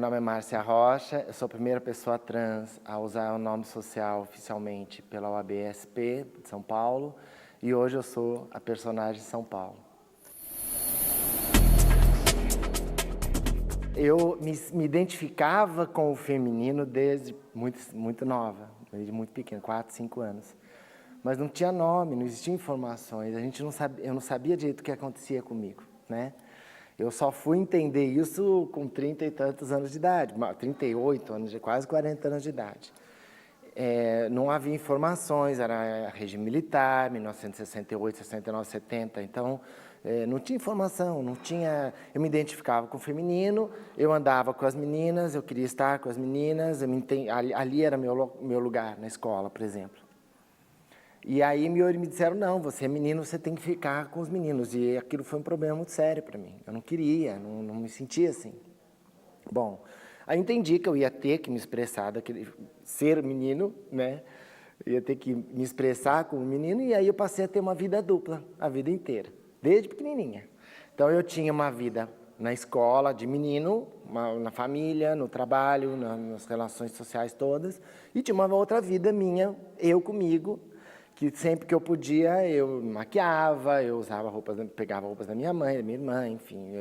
nome é Márcia Rocha, eu sou a primeira pessoa trans a usar o nome social oficialmente pela OAB-SP de São Paulo e hoje eu sou a personagem São Paulo. Eu me identificava com o feminino desde muito nova, desde muito pequena, 4, 5 anos. Mas não tinha nome, não existiam informações, eu não sabia direito o que acontecia comigo, né? Eu só fui entender isso com 30 e tantos anos de idade, 38 anos, quase 40 anos de idade. Não havia informações, era regime militar, 1968, 69, 70, então não tinha informação, não tinha... Eu me identificava com o feminino, eu andava com as meninas, eu queria estar com as meninas, ali era meu lugar na escola, por exemplo. E aí me disseram, não, você é menino, você tem que ficar com os meninos. E aquilo foi um problema muito sério para mim. Eu não queria, não me sentia assim. Bom, aí entendi que eu ia ter que me expressar, ser menino, né? Eu ia ter que me expressar como menino, e aí eu passei a ter uma vida dupla, a vida inteira, desde pequenininha. Então eu tinha uma vida na escola de menino, na família, no trabalho, nas relações sociais todas, e tinha uma outra vida minha, eu comigo, que sempre que eu podia, eu me maquiava, eu usava roupas, pegava roupas da minha mãe, da minha irmã, enfim,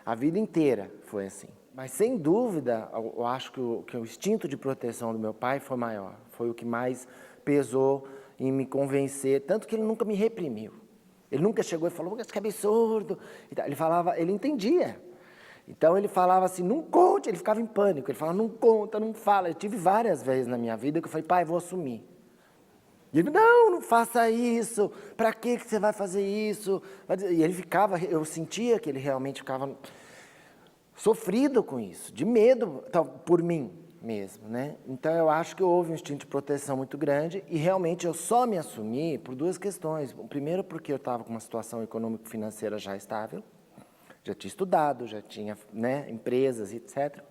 a vida inteira foi assim. Mas, sem dúvida, eu acho que o instinto de proteção do meu pai foi maior, foi o que mais pesou em me convencer, tanto que ele nunca me reprimiu. Ele nunca chegou e falou, que absurdo, ele falava, ele entendia. Então ele falava assim, não conte, ele ficava em pânico, ele falava, não conta, não fala. Eu tive várias vezes na minha vida que eu falei, pai, vou assumir. E ele, não faça isso, para que você vai fazer isso? E ele ficava, eu sentia que ele realmente ficava sofrido com isso, de medo por mim mesmo, né? Então eu acho que houve um instinto de proteção muito grande e realmente eu só me assumi por duas questões. Primeiro porque eu estava com uma situação econômico-financeira já estável, já tinha estudado, já tinha, né, empresas, etc.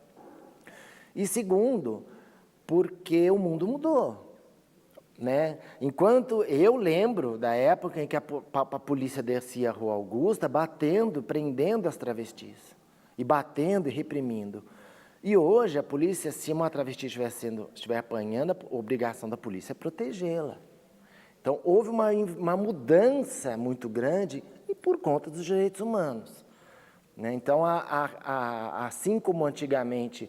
E segundo, porque o mundo mudou. Né? Enquanto eu lembro da época em que a polícia descia a Rua Augusta batendo, prendendo as travestis, e batendo e reprimindo. E hoje a polícia, se uma travesti estiver apanhando, a obrigação da polícia é protegê-la. Então houve uma mudança muito grande e por conta dos direitos humanos. Né? Então, assim como antigamente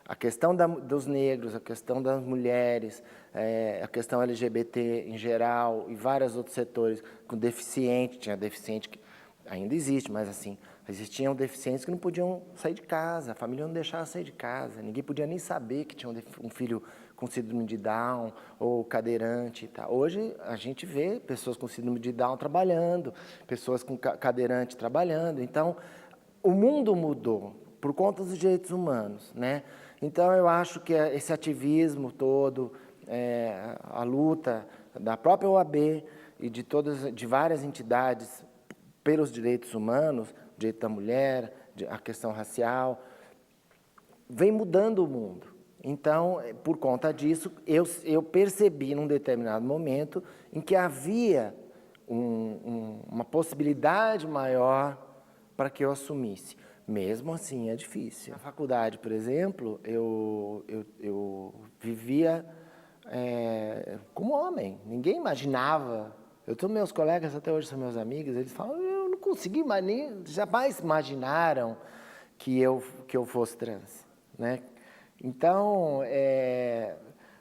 a questão dos negros, a questão das mulheres, a questão LGBT em geral e vários outros setores com deficiente, tinha deficiente que ainda existe, mas assim, existiam deficientes que não podiam sair de casa, a família não deixava sair de casa, ninguém podia nem saber que tinha um filho com síndrome de Down ou cadeirante e tal. Hoje a gente vê pessoas com síndrome de Down trabalhando, pessoas com cadeirante trabalhando, então o mundo mudou por conta dos direitos humanos, né? Então, eu acho que esse ativismo todo, a luta da própria OAB e de várias entidades pelos direitos humanos, o direito da mulher, a questão racial, vem mudando o mundo. Então, por conta disso, eu percebi num determinado momento em que havia uma possibilidade maior para que eu assumisse. Mesmo assim, é difícil. Na faculdade, por exemplo, eu vivia como homem. Ninguém imaginava. Meus colegas até hoje são meus amigos, eles falam, eu não consegui, jamais imaginaram que eu fosse trans. Né? Então,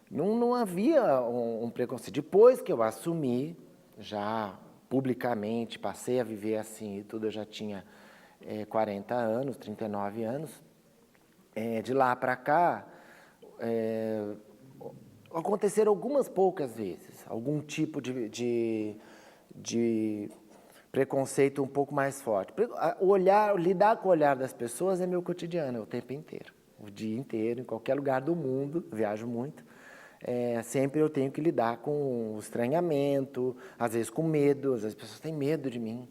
não havia um preconceito. Depois que eu assumi, já publicamente, passei a viver assim e tudo, eu já tinha 40 anos, 39 anos, de lá para cá, aconteceram algumas poucas vezes, algum tipo de preconceito um pouco mais forte. Lidar com o olhar das pessoas é meu cotidiano, o tempo inteiro, o dia inteiro, em qualquer lugar do mundo, viajo muito, sempre eu tenho que lidar com o estranhamento, às vezes com medo, às vezes as pessoas têm medo de mim.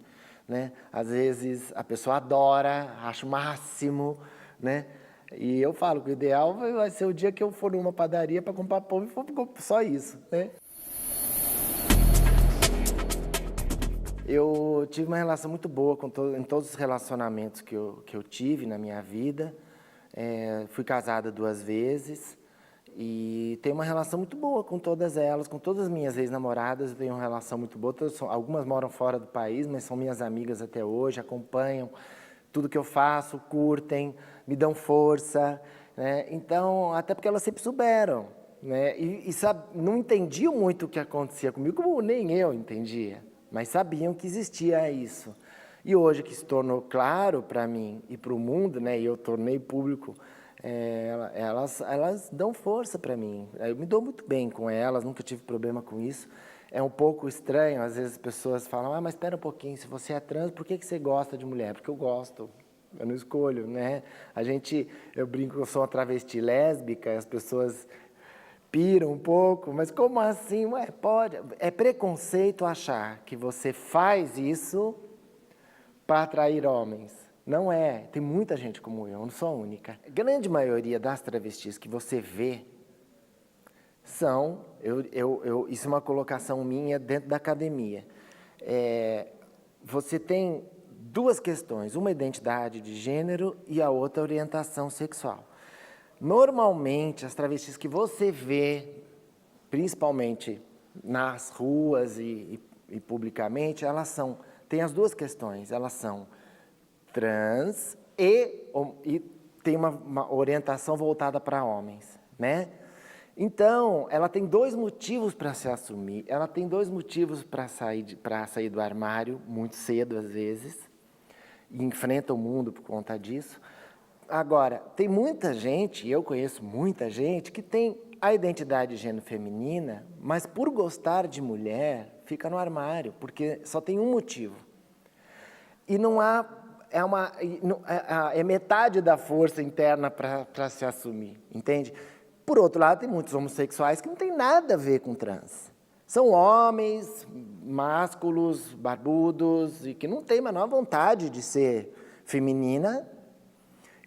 Né? Às vezes a pessoa adora, acha o máximo, né? E eu falo que o ideal vai ser o dia que eu for numa padaria para comprar pão e for só isso, né? Eu tive uma relação muito boa em todos os relacionamentos que eu tive na minha vida. Fui casada 2 vezes e tenho uma relação muito boa com todas elas, com todas as minhas ex-namoradas, eu tenho uma relação muito boa. Algumas moram fora do país, mas são minhas amigas até hoje, acompanham tudo que eu faço, curtem, me dão força, né? Então, até porque elas sempre souberam, né? Não entendiam muito o que acontecia comigo, como nem eu entendia, mas sabiam que existia isso. E hoje que se tornou claro para mim e para o mundo, né, e eu tornei público, elas dão força para mim. Eu me dou muito bem com elas, nunca tive problema com isso. É um pouco estranho, às vezes as pessoas falam, mas espera um pouquinho, se você é trans, por que você gosta de mulher? Porque eu gosto, eu não escolho, né? Eu brinco que eu sou uma travesti lésbica, as pessoas piram um pouco, mas como assim? Ué, pode. É preconceito achar que você faz isso para atrair homens. Não é. Tem muita gente como eu não sou a única. A grande maioria das travestis que você vê são... isso é uma colocação minha dentro da academia. Você tem 2 questões, uma identidade de gênero e a outra orientação sexual. Normalmente, as travestis que você vê, principalmente nas ruas e publicamente, têm as 2 questões, elas são trans e tem uma orientação voltada para homens, né? Então, ela tem 2 motivos para se assumir, ela tem 2 motivos para sair do armário, muito cedo às vezes, e enfrenta o mundo por conta disso. Agora, tem muita gente, e eu conheço muita gente, que tem a identidade de gênero feminina, mas por gostar de mulher, fica no armário, porque só tem um motivo. E não há... É metade da força interna para se assumir, entende? Por outro lado, tem muitos homossexuais que não tem nada a ver com trans. São homens, másculos, barbudos, e que não têm a menor vontade de ser feminina,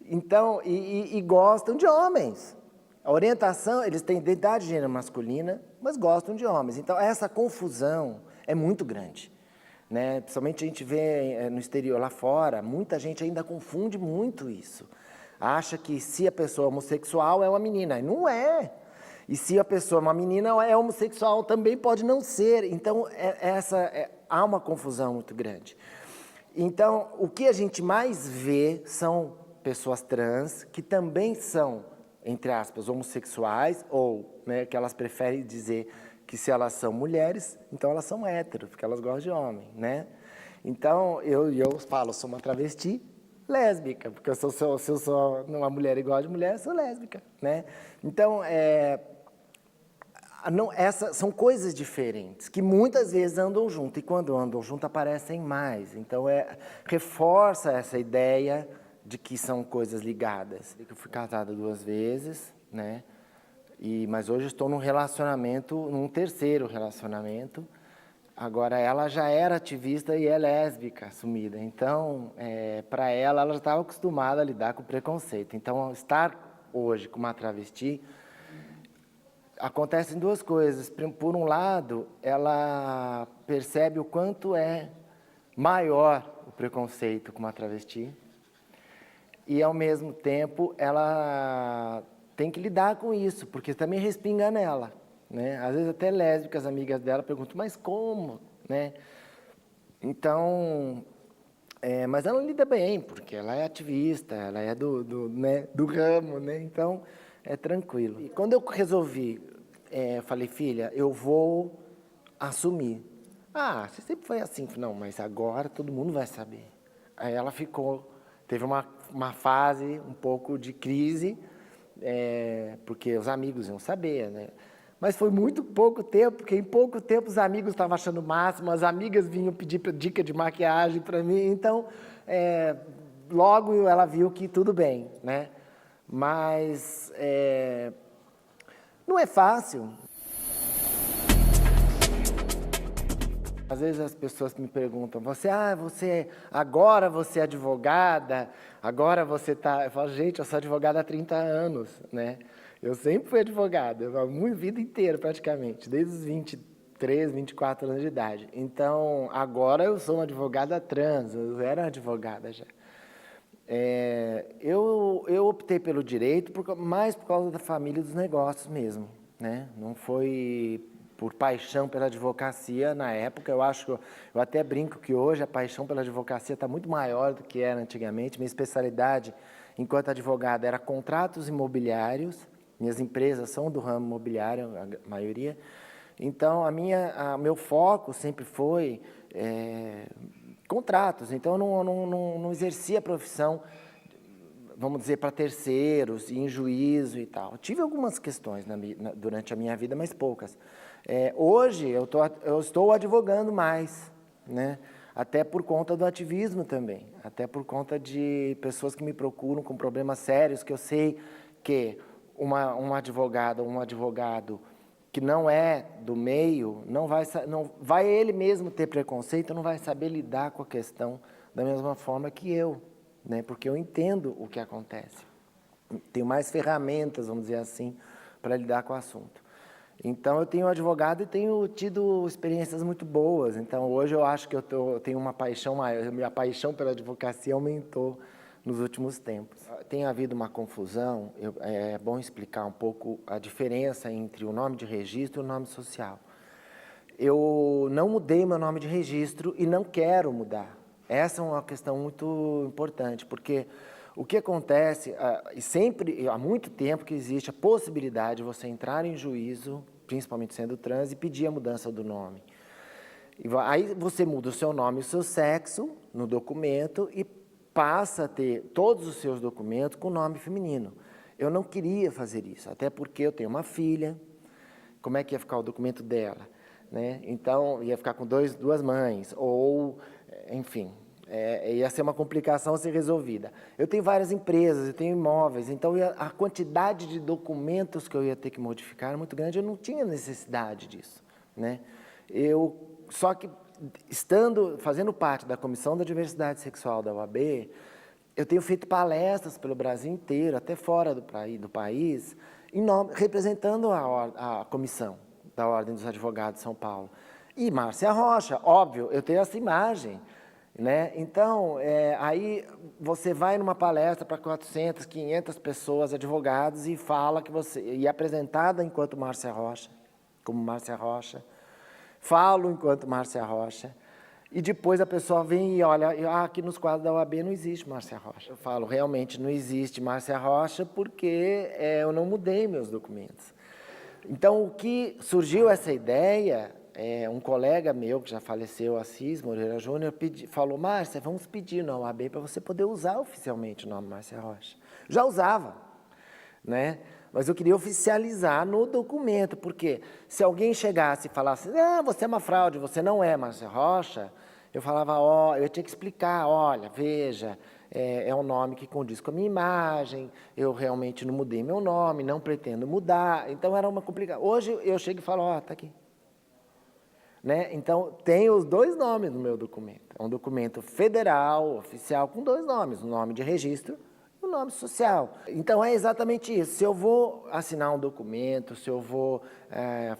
então, e gostam de homens. A orientação, eles têm identidade de gênero masculina, mas gostam de homens. Então, essa confusão é muito grande, né? Principalmente a gente vê no exterior, lá fora, muita gente ainda confunde muito isso. Acha que se a pessoa é homossexual é uma menina, e não é. E se a pessoa é uma menina é homossexual, também pode não ser. Então, há uma confusão muito grande. Então, o que a gente mais vê são pessoas trans que também são, entre aspas, homossexuais, ou, né, que elas preferem dizer que se elas são mulheres, então elas são héteros, porque elas gostam de homem, né? Então, eu falo, sou uma travesti lésbica, porque se eu sou uma mulher igual de mulher, eu sou lésbica, né? Então, essas são coisas diferentes, que muitas vezes andam junto, e quando andam junto aparecem mais. Então, reforça essa ideia de que são coisas ligadas. Eu fui casada 2 vezes, né? Mas hoje estou num terceiro relacionamento. Agora, ela já era ativista e é lésbica, assumida. Então, para ela já estava acostumada a lidar com preconceito. Então, estar hoje com uma travesti, acontecem 2 coisas. Por um lado, ela percebe o quanto é maior o preconceito com uma travesti. E, ao mesmo tempo, ela tem que lidar com isso, porque também respinga nela, né? Às vezes até lésbicas, amigas dela, perguntam, mas como? Né? Então, mas ela lida bem, porque ela é ativista, ela é do ramo, né? Então, é tranquilo. E quando eu resolvi, falei, filha, eu vou assumir. Ah, você sempre foi assim. Não, mas agora todo mundo vai saber. Aí ela teve uma fase um pouco de crise, porque os amigos iam saber, né? Mas foi muito pouco tempo, porque em pouco tempo os amigos estavam achando o máximo, as amigas vinham pedir dica de maquiagem para mim, então, logo ela viu que tudo bem, né? Mas não é fácil. Às vezes as pessoas me perguntam, agora você é advogada, agora você está... Eu falo, gente, eu sou advogada há 30 anos, né? Eu sempre fui advogada, a minha vida inteira praticamente, desde os 23, 24 anos de idade. Então, agora eu sou uma advogada trans, eu era advogada já. Eu optei pelo direito mais por causa da família e dos negócios mesmo, né? Não foi por paixão pela advocacia na época. Eu acho que eu até brinco que hoje a paixão pela advocacia está muito maior do que era antigamente. Minha especialidade enquanto advogado era contratos imobiliários. Minhas empresas são do ramo imobiliário, a maioria. Então, meu foco sempre foi contratos. Então, eu não exercia a profissão, vamos dizer, para terceiros, em juízo e tal. Tive algumas questões durante a minha vida, mas poucas. Hoje, eu estou advogando mais, né? Até por conta do ativismo também, até por conta de pessoas que me procuram com problemas sérios, que eu sei que um advogado que não é do meio, não vai ele mesmo ter preconceito, não vai saber lidar com a questão da mesma forma que eu, né? Porque eu entendo o que acontece. Tenho mais ferramentas, vamos dizer assim, para lidar com o assunto. Então, eu tenho advogado e tenho tido experiências muito boas. Então, hoje eu acho que eu tenho uma paixão maior, minha paixão pela advocacia aumentou nos últimos tempos. Tem havido uma confusão, é bom explicar um pouco a diferença entre o nome de registro e o nome social. Eu não mudei meu nome de registro e não quero mudar. Essa é uma questão muito importante, porque o que acontece, e sempre, há muito tempo que existe a possibilidade de você entrar em juízo, principalmente sendo trans, e pedir a mudança do nome. Aí você muda o seu nome e o seu sexo no documento e passa a ter todos os seus documentos com nome feminino. Eu não queria fazer isso, até porque eu tenho uma filha, como é que ia ficar o documento dela? Né? Então, ia ficar com duas mães, ou, enfim, ia ser uma complicação a ser resolvida. Eu tenho várias empresas, eu tenho imóveis, então a quantidade de documentos que eu ia ter que modificar era muito grande, eu não tinha necessidade disso. Né? Só que, fazendo parte da Comissão da Diversidade Sexual da OAB, eu tenho feito palestras pelo Brasil inteiro, até fora do país, representando a comissão da Ordem dos Advogados de São Paulo. E Márcia Rocha, óbvio, eu tenho essa imagem. Né? Então, aí você vai numa palestra para 400, 500 pessoas, advogados, e fala e é apresentada enquanto Márcia Rocha, como Márcia Rocha, falo enquanto Márcia Rocha, e depois a pessoa vem e olha, aqui nos quadros da OAB não existe Márcia Rocha. Eu falo, realmente não existe Márcia Rocha porque eu não mudei meus documentos. Então, o que surgiu essa ideia, um colega meu que já faleceu, Assis Moreira Júnior, falou, Márcia, vamos pedir na OAB para você poder usar oficialmente o nome Márcia Rocha. Já usava, né? Mas eu queria oficializar no documento, porque se alguém chegasse e falasse, você é uma fraude, você não é Márcia Rocha, eu falava, eu tinha que explicar, olha, veja, é um nome que condiz com a minha imagem, eu realmente não mudei meu nome, não pretendo mudar, então era uma complicação. Hoje eu chego e falo, está aqui. Né? Então, tem os dois nomes no meu documento. É um documento federal, oficial, com dois nomes, o nome de registro e o nome social. Então, é exatamente isso. Se eu vou assinar um documento, se eu vou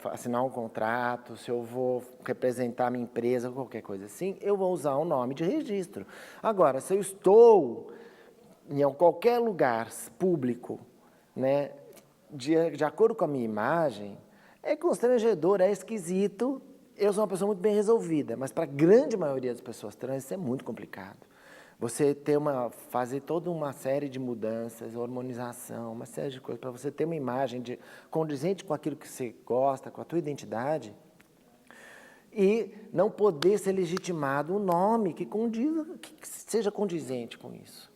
assinar um contrato, se eu vou representar minha empresa, qualquer coisa assim, eu vou usar o nome de registro. Agora, se eu estou em qualquer lugar público, né, de acordo com a minha imagem, é constrangedor, é esquisito. Eu sou uma pessoa muito bem resolvida, mas para a grande maioria das pessoas trans isso é muito complicado. Você fazer toda uma série de mudanças, hormonização, uma série de coisas, para você ter uma imagem condizente com aquilo que você gosta, com a tua identidade, e não poder ser legitimado um nome que seja condizente com isso.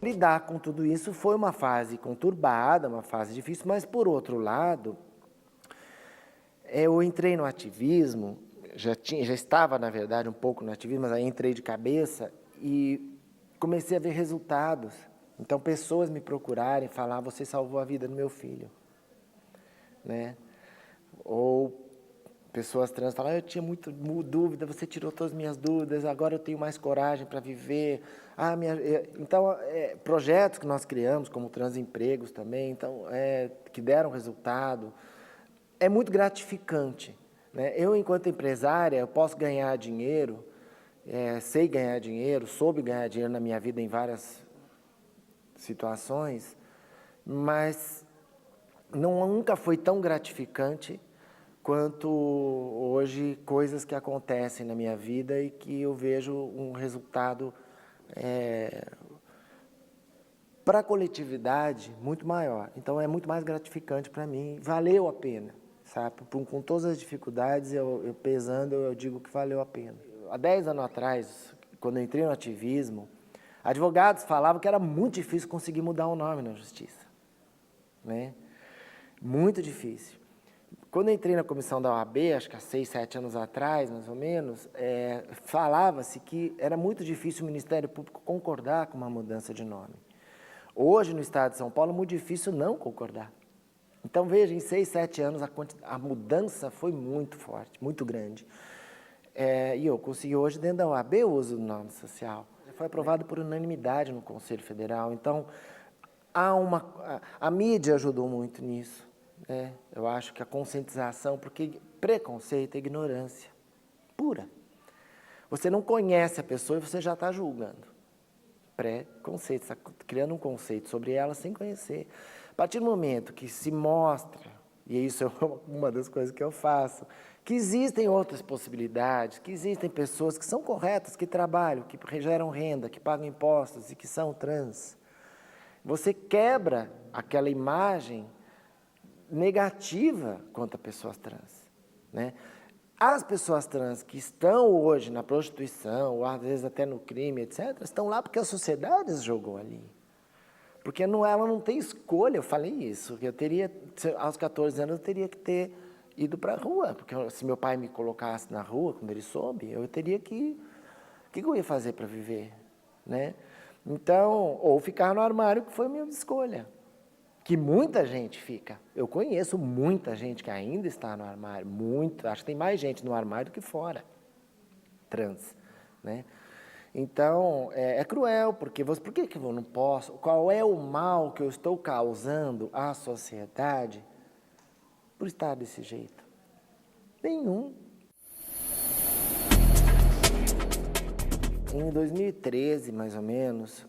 Lidar com tudo isso foi uma fase conturbada, uma fase difícil, mas, por outro lado, eu entrei no ativismo, já estava, na verdade, um pouco no ativismo, mas aí entrei de cabeça e comecei a ver resultados. Então, pessoas me procurarem e falar, você salvou a vida do meu filho. Né? Ou pessoas trans falam, eu tinha muita dúvida, você tirou todas as minhas dúvidas, agora eu tenho mais coragem para viver. Então, projetos que nós criamos, como Transempregos também, então, que deram resultado, é muito gratificante, né? Eu, enquanto empresária, eu posso ganhar dinheiro, sei ganhar dinheiro, soube ganhar dinheiro na minha vida em várias situações, mas nunca foi tão gratificante quanto hoje coisas que acontecem na minha vida e que eu vejo um resultado para a coletividade muito maior. Então é muito mais gratificante para mim, valeu a pena, sabe? Com todas as dificuldades, eu pesando, eu digo que valeu a pena. Há 10 anos atrás, quando eu entrei no ativismo, advogados falavam que era muito difícil conseguir mudar o nome na justiça, né? Muito difícil. Quando eu entrei na comissão da OAB, acho que há 6, 7 anos atrás, mais ou menos, falava-se que era muito difícil o Ministério Público concordar com uma mudança de nome. Hoje, no estado de São Paulo, é muito difícil não concordar. Então, veja, em 6, 7 anos, a mudança foi muito forte, muito grande. E eu consegui hoje, dentro da OAB, o uso do nome social. Foi aprovado por unanimidade no Conselho Federal. Então, a mídia ajudou muito nisso. Eu acho que a conscientização, porque preconceito é ignorância pura. Você não conhece a pessoa e você já está julgando. Preconceito, está criando um conceito sobre ela sem conhecer. A partir do momento que se mostra, e isso é uma das coisas que eu faço, que existem outras possibilidades, que existem pessoas que são corretas, que trabalham, que geram renda, que pagam impostos e que são trans, você quebra aquela imagem negativa quanto a pessoas trans, né? As pessoas trans que estão hoje na prostituição, ou às vezes até no crime, etc., estão lá porque a sociedade as jogou ali. Porque ela não tem escolha, eu falei isso, eu teria, aos 14 anos, eu teria que ter ido para a rua, porque se meu pai me colocasse na rua, quando ele soube, eu teria que... O que eu ia fazer para viver, né? Então, ou ficar no armário, que foi a minha escolha. Que muita gente fica. Eu conheço muita gente que ainda está no armário, acho que tem mais gente no armário do que fora, trans, né? Então, é cruel, porque por que eu não posso? Qual é o mal que eu estou causando à sociedade por estar desse jeito? Nenhum. Em 2013, mais ou menos,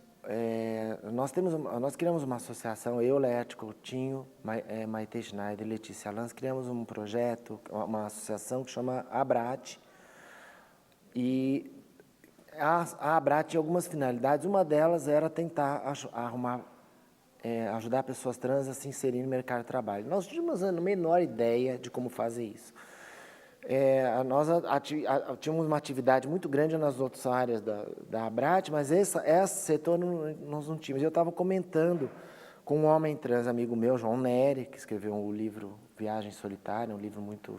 nós criamos uma associação, eu, Laerte Coutinho, Maite Schneider e Letícia Alans, criamos um projeto, uma associação que chama ABRAT, e a ABRAT tinha algumas finalidades, uma delas era tentar ajudar pessoas trans a se inserir no mercado de trabalho. Nós tínhamos a menor ideia de como fazer isso. Nós tínhamos uma atividade muito grande nas outras áreas da ABRAT, mas esse setor nós não tínhamos. Eu estava comentando com um homem trans, amigo meu, João Nery, que escreveu o livro Viagem Solitária, um livro muito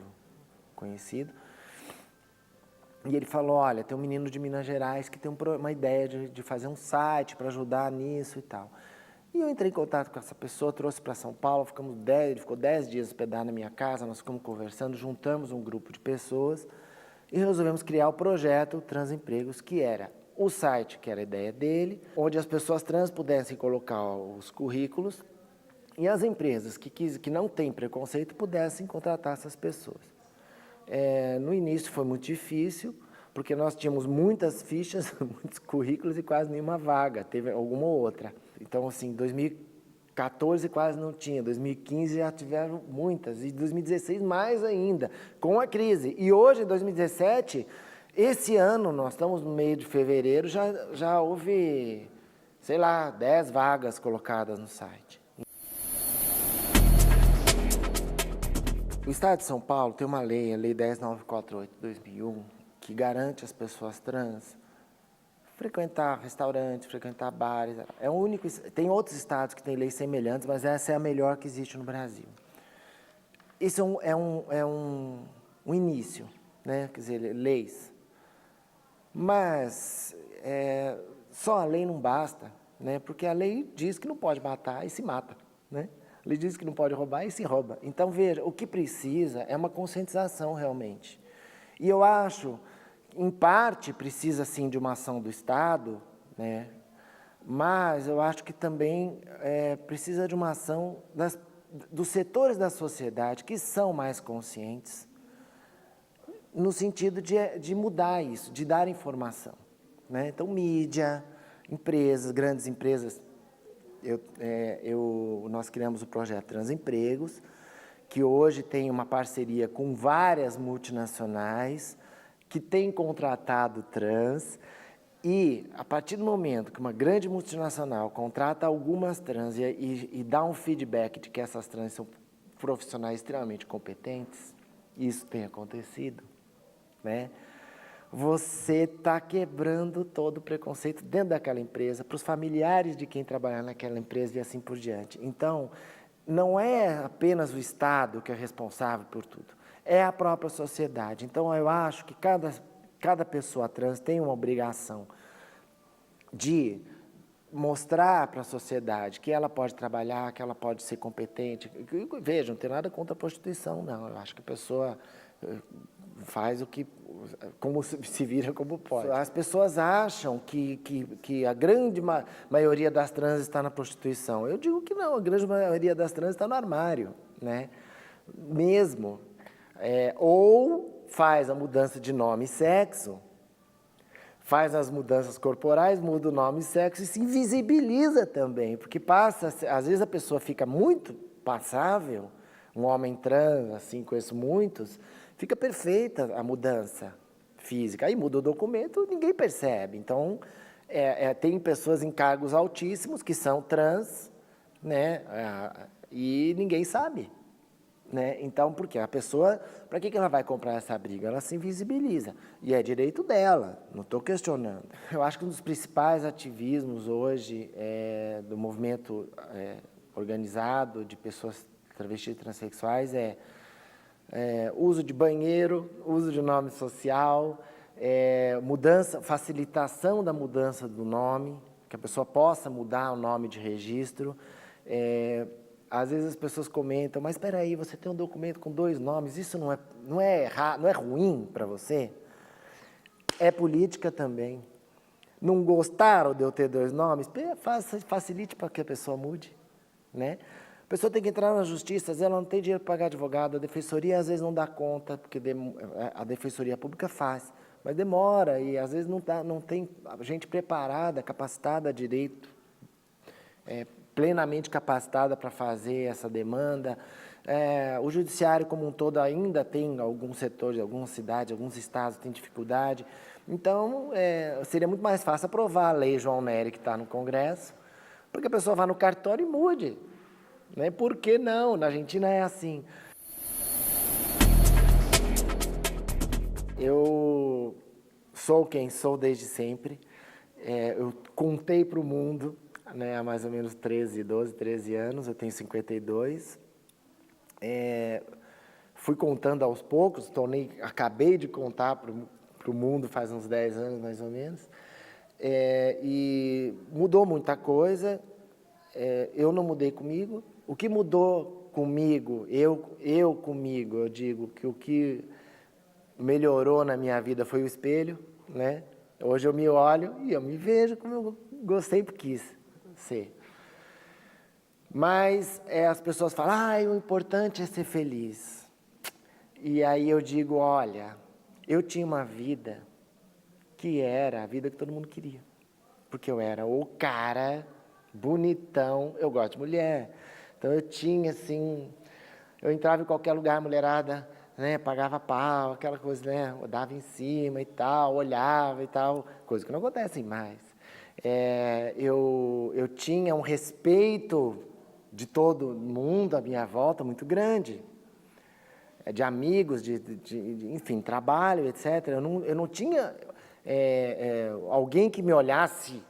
conhecido. E ele falou, olha, tem um menino de Minas Gerais que tem uma ideia de fazer um site para ajudar nisso e tal. E eu entrei em contato com essa pessoa, trouxe para São Paulo, ele ficou 10 dias hospedado na minha casa, nós ficamos conversando, juntamos um grupo de pessoas e resolvemos criar o projeto Transempregos, que era o site, que era a ideia dele, onde as pessoas trans pudessem colocar os currículos e as empresas que não têm preconceito pudessem contratar essas pessoas. No início foi muito difícil, porque nós tínhamos muitas fichas, muitos currículos e quase nenhuma vaga, teve alguma outra. Então, assim, 2014 quase não tinha, 2015 já tiveram muitas, e 2016 mais ainda, com a crise. E hoje, em 2017, esse ano, nós estamos no meio de fevereiro, já houve, sei lá, 10 vagas colocadas no site. O Estado de São Paulo tem uma lei, a Lei 10.948 de 2001, que garante às pessoas trans frequentar restaurantes, frequentar bares. É o único. Tem outros estados que têm leis semelhantes, mas essa é a melhor que existe no Brasil. Isso é um início, né? Quer dizer, leis. Mas só a lei não basta, né? Porque a lei diz que não pode matar e se mata, né? A lei diz que não pode roubar e se rouba. Então, veja, o que precisa é uma conscientização realmente. E eu acho, em parte, precisa sim de uma ação do Estado, né? Mas eu acho que também precisa de uma ação dos setores da sociedade que são mais conscientes, no sentido de mudar isso, de dar informação, né? Então, mídia, empresas, grandes empresas. Nós criamos o projeto Transempregos, que hoje tem uma parceria com várias multinacionais que têm contratado trans, e a partir do momento que uma grande multinacional contrata algumas trans e dá um feedback de que essas trans são profissionais extremamente competentes, isso tem acontecido, né? Você está quebrando todo o preconceito dentro daquela empresa, para os familiares de quem trabalhar naquela empresa e assim por diante. Então, não é apenas o Estado que é responsável por tudo, é a própria sociedade. Então, eu acho que cada pessoa trans tem uma obrigação de mostrar para a sociedade que ela pode trabalhar, que ela pode ser competente. Veja, não tem nada contra a prostituição, não. Eu acho que a pessoa faz como se vira como pode. As pessoas acham que a grande maioria das trans está na prostituição. Eu digo que não, a grande maioria das trans está no armário, né? Mesmo. Ou faz a mudança de nome e sexo, faz as mudanças corporais, muda o nome e sexo e se invisibiliza também, porque às vezes a pessoa fica muito passável, um homem trans, assim, conheço muitos, fica perfeita a mudança física, aí muda o documento, ninguém percebe. Então, tem pessoas em cargos altíssimos que são trans, né, e ninguém sabe. Né? Então, por quê? A pessoa, para que ela vai comprar essa briga? Ela se invisibiliza. E é direito dela, não estou questionando. Eu acho que um dos principais ativismos hoje do movimento organizado de pessoas travestis e transexuais uso de banheiro, uso de nome social, facilitação da mudança do nome, que a pessoa possa mudar o nome de registro. Às vezes as pessoas comentam, mas espera aí, você tem um documento com 2 nomes, isso não é ruim para você? É política também. Não gostaram de eu ter 2 nomes? Facilite para que a pessoa mude, né? A pessoa tem que entrar na justiça, às vezes ela não tem dinheiro para pagar advogado, a defensoria às vezes não dá conta, porque a defensoria pública faz, mas demora e às vezes não tem gente preparada, capacitada direito, plenamente capacitada para fazer essa demanda. O judiciário como um todo ainda tem alguns setores, algumas cidades, alguns estados têm dificuldade. Então, seria muito mais fácil aprovar a lei João Nery que está no Congresso, porque a pessoa vá no cartório e mude. Né? Por que não? Na Argentina é assim. Eu sou quem sou desde sempre. Eu contei para o mundo, né, há mais ou menos 13 anos, eu tenho 52. Fui contando aos poucos, acabei de contar para o mundo faz uns 10 anos, mais ou menos. E mudou muita coisa, eu não mudei comigo. O que mudou comigo, eu comigo, eu digo que o que melhorou na minha vida foi o espelho, né? Hoje eu me olho e eu me vejo como eu gostei e quis ser. Mas as pessoas falam, o importante é ser feliz. E aí eu digo, olha, eu tinha uma vida que era a vida que todo mundo queria. Porque eu era o cara bonitão, eu gosto de mulher. Então eu tinha assim, eu entrava em qualquer lugar, mulherada, né, pagava pau, aquela coisa, né, dava em cima e tal, olhava e tal, coisa que não acontece mais. Eu tinha um respeito de todo mundo à minha volta muito grande, de amigos, enfim, trabalho, etc. Eu não tinha alguém que me olhasse,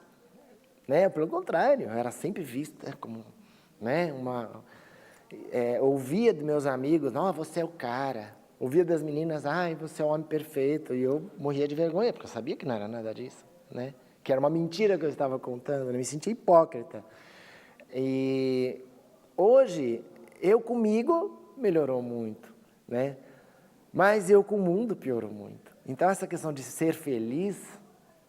né, pelo contrário, eu era sempre vista como, né, ouvia dos meus amigos, você é o cara. Ouvia das meninas, você é o homem perfeito. E eu morria de vergonha, porque eu sabia que não era nada disso, né? Que era uma mentira que eu estava contando, eu me sentia hipócrita. E hoje, eu comigo melhorou muito, né? Mas eu com o mundo piorou muito. Então, essa questão de ser feliz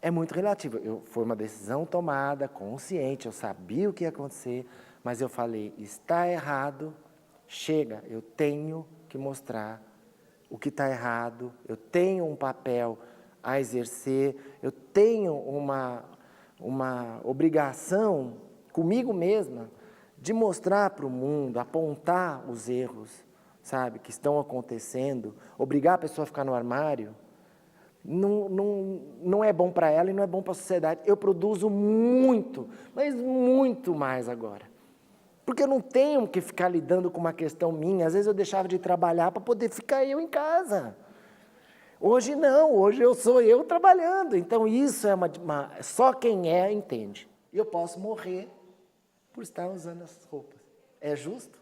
é muito relativa. Foi uma decisão tomada, consciente, eu sabia o que ia acontecer, mas eu falei, está errado, chega, eu tenho que mostrar o que está errado, eu tenho um papel a exercer, eu tenho uma obrigação comigo mesma de mostrar para o mundo, apontar os erros, sabe, que estão acontecendo, obrigar a pessoa a ficar no armário, não é bom para ela e não é bom para a sociedade. Eu produzo muito, mas muito mais agora. Porque eu não tenho que ficar lidando com uma questão minha. Às vezes eu deixava de trabalhar para poder ficar eu em casa. Hoje não, hoje eu sou eu trabalhando. Então isso é só quem é entende. E eu posso morrer por estar usando essas roupas. É justo?